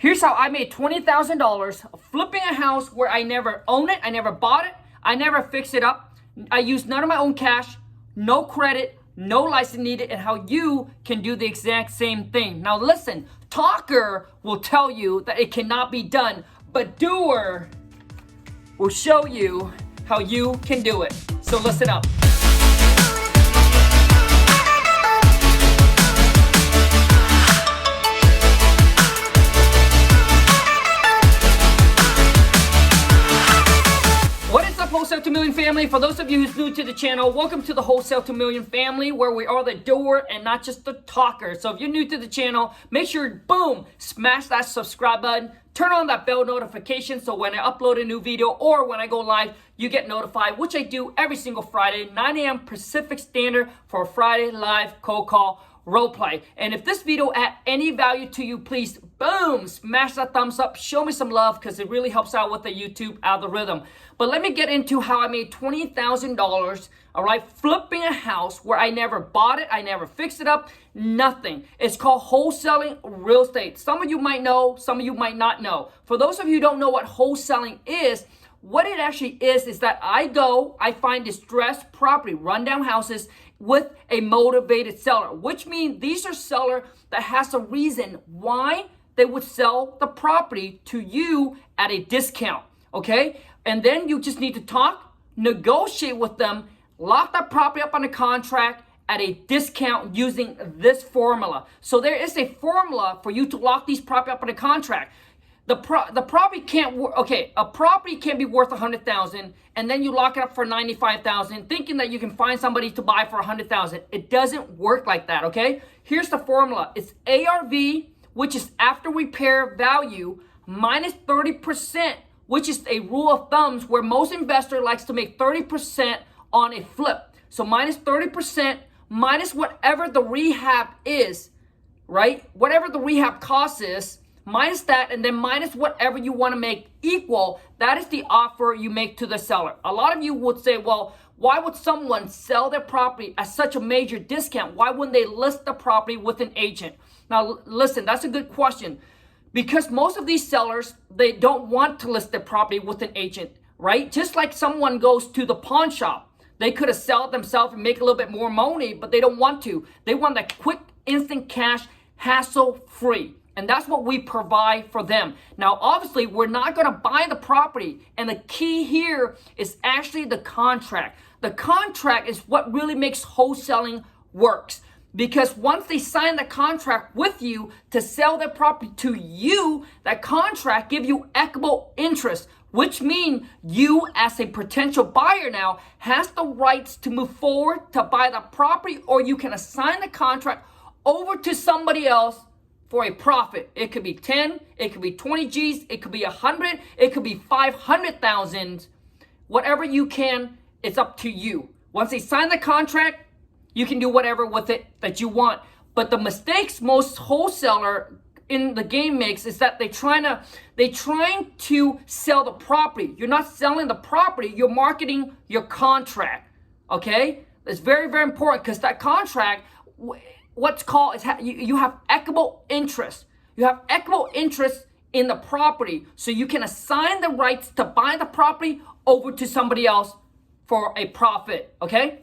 Here's how I made $20,000 flipping a house where I never owned it, I never bought it, I never fixed it up. I used none of my own cash, no credit, no license needed, and how you can do the exact same thing. Now listen, talker will tell you that it cannot be done, but doer will show you how you can do it. So listen up. Wholesale to Million family. For those of you who's new to the channel, welcome to the Wholesale to Million family, where we are the doer and not just the talker. So if you're new to the channel, make sure, boom, smash that subscribe button, turn on that bell notification so when I upload a new video or when I go live, you get notified, which I do every single Friday, 9 a.m. Pacific Standard for a Friday live cold call role play. And if this video add any value to you, please, boom, smash that thumbs up, show me some love, because it really helps out with the YouTube algorithm. But let me get into how I made $20,000, all right, flipping a house where I never bought it, I never fixed it up, nothing. It's called wholesaling real estate. Some of you might know, some of you might not know. For those of you who don't know what wholesaling is, what it actually is that I find distressed property, rundown houses with a motivated seller, which means these are sellers that has a reason why they would sell the property to you at a discount, okay? And then you just need to talk, negotiate with them, lock that property up on a contract at a discount using this formula. So there is a formula for you to lock these property up on a contract. The property can't work. Okay, a property can be worth $100,000, and then you lock it up for $95,000, thinking that you can find somebody to buy for $100,000. It doesn't work like that. Okay, here's the formula. It's ARV, which is after repair value, minus 30%, which is a rule of thumbs where most investor likes to make 30% on a flip. So minus 30%, minus whatever the rehab is, right? Whatever the rehab cost is, minus that, and then minus whatever you want to make equal. That is the offer you make to the seller. A lot of you would say, well, why would someone sell their property at such a major discount? Why wouldn't they list the property with an agent? Now, listen, that's a good question. Because most of these sellers, they don't want to list their property with an agent, right? Just like someone goes to the pawn shop. They could have sold it themselves and make a little bit more money, but they don't want to. They want that quick, instant cash, hassle-free. And that's what we provide for them. Now, obviously, we're not going to buy the property. And the key here is actually the contract. The contract is what really makes wholesaling works. Because once they sign the contract with you to sell their property to you, that contract gives you equitable interest, which means you as a potential buyer now has the rights to move forward to buy the property, or you can assign the contract over to somebody else for a profit. It could be 10, it could be 20 G's, it could be 100, it could be 500,000. Whatever you can, it's up to you. Once they sign the contract, you can do whatever with it that you want. But the mistakes most wholesaler in the game makes is that they're trying to sell the property. You're not selling the property, you're marketing your contract. Okay? It's very, very important, because that contract, what's called is you have equitable interest. You have equitable interest in the property, so you can assign the rights to buy the property over to somebody else for a profit. Okay,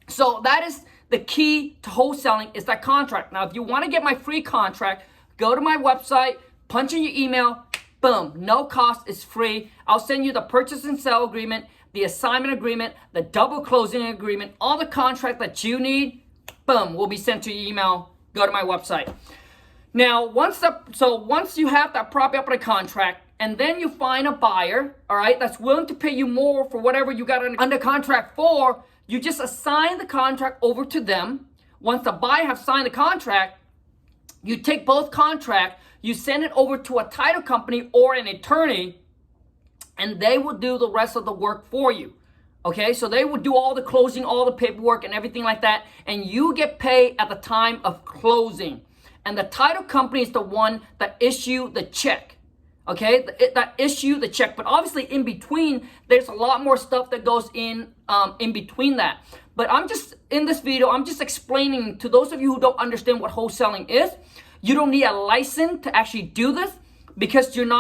so that is the key to wholesaling, is that contract. Now, if you want to get my free contract, go to my website, punch in your email, boom, no cost, it's free. I'll send you the purchase and sale agreement, the assignment agreement, the double closing agreement, all the contract that you need. Boom, will be sent to your email. Go to my website. Now, once you have that property up on a contract, and then you find a buyer, all right, that's willing to pay you more for whatever you got under contract for, you just assign the contract over to them. Once the buyer has signed the contract, you take both contracts, you send it over to a title company or an attorney, and they will do the rest of the work for you. Okay, so they would do all the closing, all the paperwork and everything like that, and you get paid at the time of closing. And the title company is the one that issue the check. Okay, that issue the check. But obviously in between, there's a lot more stuff that goes in between that. But in this video, I'm just explaining to those of you who don't understand what wholesaling is. You don't need a license to actually do this. because you're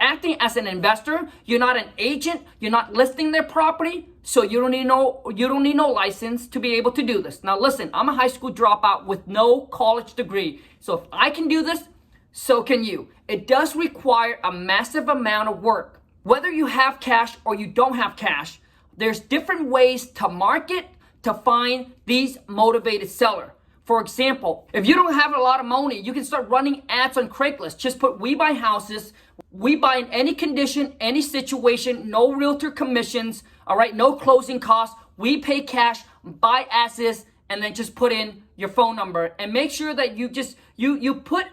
acting as an investor. You're not an agent. You're not listing their property, so you don't need no license to be able to do this. Now listen, I'm a high school dropout with no college degree, so if I can do this, so can you. It does require a massive amount of work. Whether you have cash or you don't have cash, there's different ways to market to find these motivated sellers. For example, if you don't have a lot of money, you can start running ads on Craigslist. Just put "we buy houses," "we buy in any condition, any situation," no realtor commissions, all right, no closing costs, "we pay cash, buy as is," and then just put in your phone number. And make sure that you put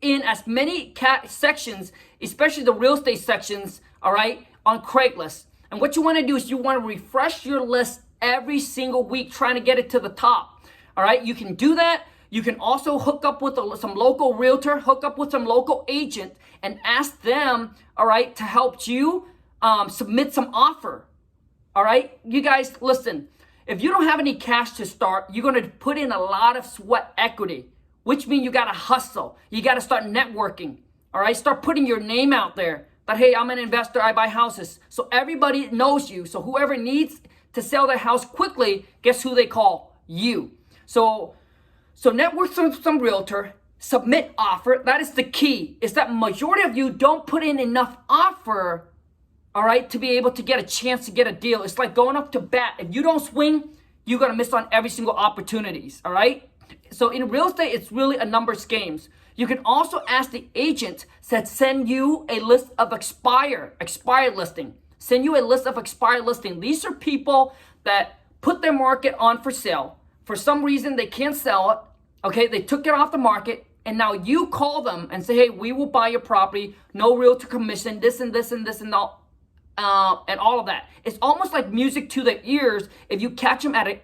in as many sections, especially the real estate sections, all right, on Craigslist. And what you want to do is you want to refresh your list every single week, trying to get it to the top. All right, you can do that. You can also hook up with some local realtor, hook up with some local agent, and ask them, all right, to help you submit some offer. All right, you guys, listen, if you don't have any cash to start, you're going to put in a lot of sweat equity, which means you got to hustle. You got to start networking. All right, start putting your name out there that, hey, I'm an investor, I buy houses. So everybody knows you. So whoever needs to sell their house quickly, guess who they call? You. So network some realtor, submit offer. That is the key. Is that majority of you don't put in enough offer, all right, to be able to get a chance to get a deal. It's like going up to bat. If you don't swing, you're going to miss on every single opportunities, all right? So in real estate, it's really a numbers games. You can also ask the agent to send you a list of expired listing. Send you a list of expired listing. These are people that put their market on for sale. For some reason, they can't sell it. Okay, they took it off the market, and now you call them and say, hey, we will buy your property, no realtor commission, this and this and this and all of that. It's almost like music to their ears if you catch them at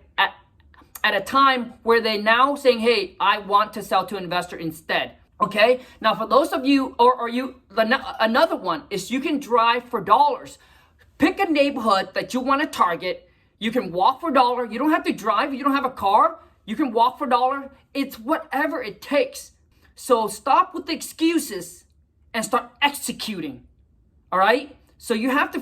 a time where they now saying, hey, I want to sell to an investor instead. Okay, now for those of you, another one is you can drive for dollars. Pick a neighborhood that you want to target. You can walk for $1. You don't have to drive. You don't have a car. You can walk for $1. It's whatever it takes. So stop with the excuses and start executing. All right? So you have to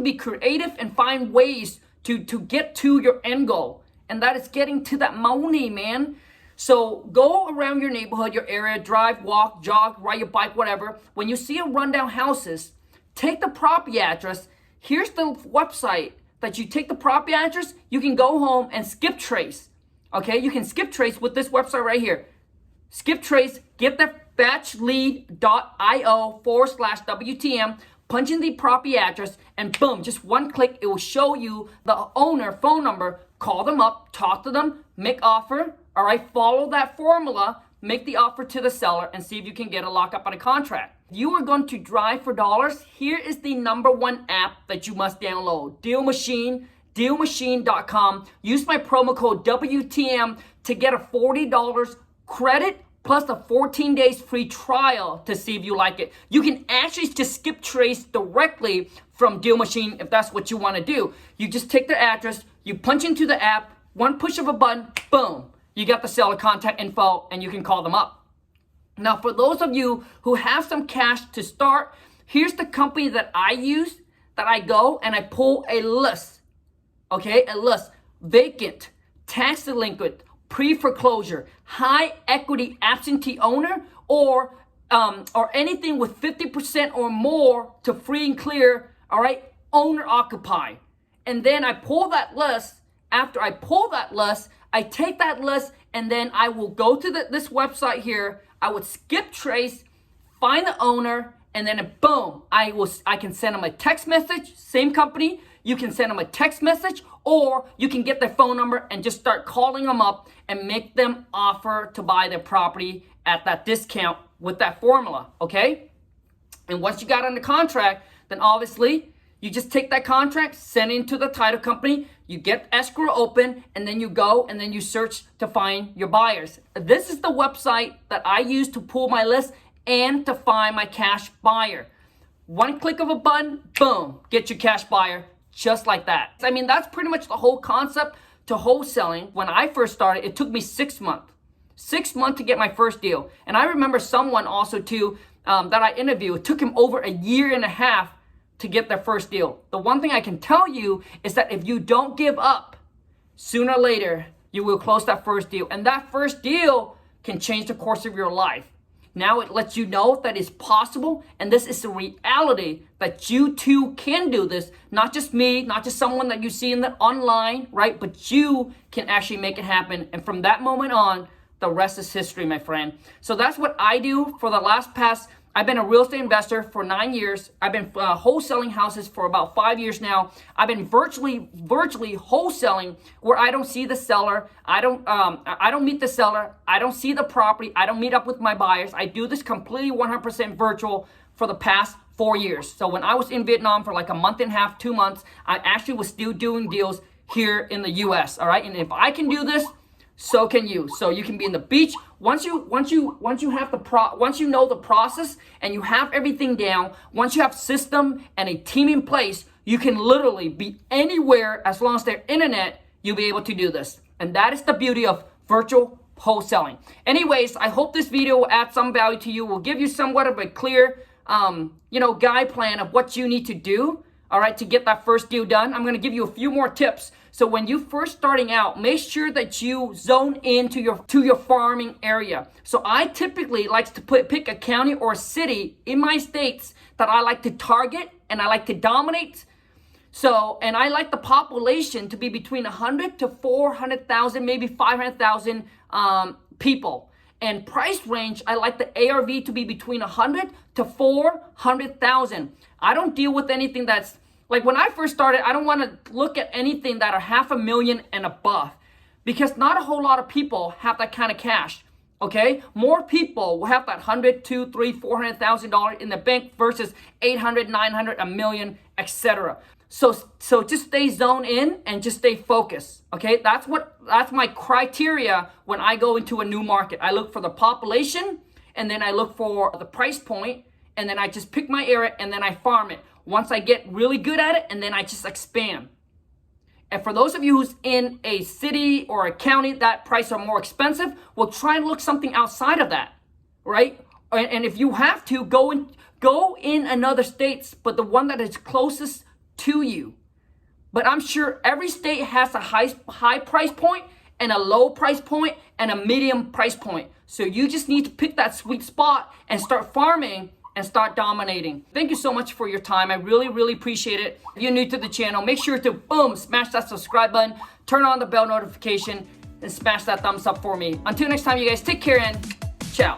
be creative and find ways to get to your end goal. And that is getting to that money, man. So go around your neighborhood, your area, drive, walk, jog, ride your bike, whatever. When you see a rundown houses, take the property address. Here's the website that you take the property address, you can go home and skip trace. Okay, you can skip trace with this website right here. Skip trace, get the batchlead.io/WTM, punch in the property address, and boom, just one click, it will show you the owner phone number. Call them up, talk to them, make offer. All right, follow that formula, make the offer to the seller, and see if you can get a lockup on a contract. You are going to drive for dollars. Here is the #1 app that you must download. Deal Machine, dealmachine.com. Use my promo code WTM to get a $40 credit plus a 14 days free trial to see if you like it. You can actually just skip trace directly from Deal Machine if that's what you want to do. You just take their address, you punch into the app, one push of a button, boom. You got the seller contact info and you can call them up. Now, for those of you who have some cash to start, here's the company that I use, that I go and I pull a list. Okay, a list. Vacant, tax delinquent, pre-foreclosure, high equity absentee owner, or anything with 50% or more to free and clear, all right, owner occupied. And then I pull that list. After I pull that list, I take that list and then I will go to this website here. I would skip trace, find the owner, and then boom, I can send them a text message. Same company, you can send them a text message, or you can get their phone number and just start calling them up and make them offer to buy their property at that discount with that formula, okay? And once you got on the contract, then obviously you just take that contract, send it into the title company, you get escrow open, and then you go and then you search to find your buyers. This is the website that I use to pull my list and to find my cash buyer. One click of a button, boom, get your cash buyer just like that. I mean, that's pretty much the whole concept to wholesaling. When I first started, it took me 6 months. 6 months to get my first deal. And I remember someone also too that I interviewed, it took him over a year and a half to get their first deal. The one thing I can tell you is that if you don't give up, sooner or later, you will close that first deal. And that first deal can change the course of your life. Now it lets you know that it's possible, and this is the reality that you too can do this. Not just me, not just someone that you see in the online, right? But you can actually make it happen. And from that moment on, the rest is history, my friend. So that's what I do for the past. I've been a real estate investor for 9 years. I've been wholesaling houses for about 5 years now. I've been virtually wholesaling where I don't see the seller. I don't meet the seller. I don't see the property. I don't meet up with my buyers. I do this completely 100% virtual for the past 4 years. So when I was in Vietnam for like a month and a half, 2 months, I actually was still doing deals here in the US, all right? And if I can do this, so can you. So you can be in the beach. Once you know the process and you have everything down, once you have system and a team in place, you can literally be anywhere as long as there's internet, you'll be able to do this. And that is the beauty of virtual wholesaling. Anyways, I hope this video will add some value to you, will give you somewhat of a clear guide plan of what you need to do, all right, to get that first deal done. I'm going to give you a few more tips. So when you first starting out, make sure that you zone into your farming area. So I typically like to pick a county or a city in my states that I like to target and I like to dominate. So, and I like the population to be between 100 to 400,000, maybe 500,000 people. And price range, I like the ARV to be between 100 to 400,000. I don't deal with anything that's like when I first started, I don't want to look at anything that are $500,000 and above because not a whole lot of people have that kind of cash. Okay, more people will have that $100,000, $200,000, $300,000, $400,000 in the bank versus $800,000, $900,000, $1 million, etc. So just stay zoned in and just stay focused. Okay, that's my criteria when I go into a new market. I look for the population, and then I look for the price point, and then I just pick my area and then I farm it. Once I get really good at it, and then I just expand. And for those of you who's in a city or a county that prices are more expensive, well, try and look something outside of that, right? And if you have to, go in another states, but the one that is closest to you. But I'm sure every state has a high price point and a low price point and a medium price point. So you just need to pick that sweet spot and start farming and start dominating. Thank you so much for your time. I really, really appreciate it. If you're new to the channel, make sure to boom, smash that subscribe button, turn on the bell notification, and smash that thumbs up for me. Until next time, you guys, take care and ciao.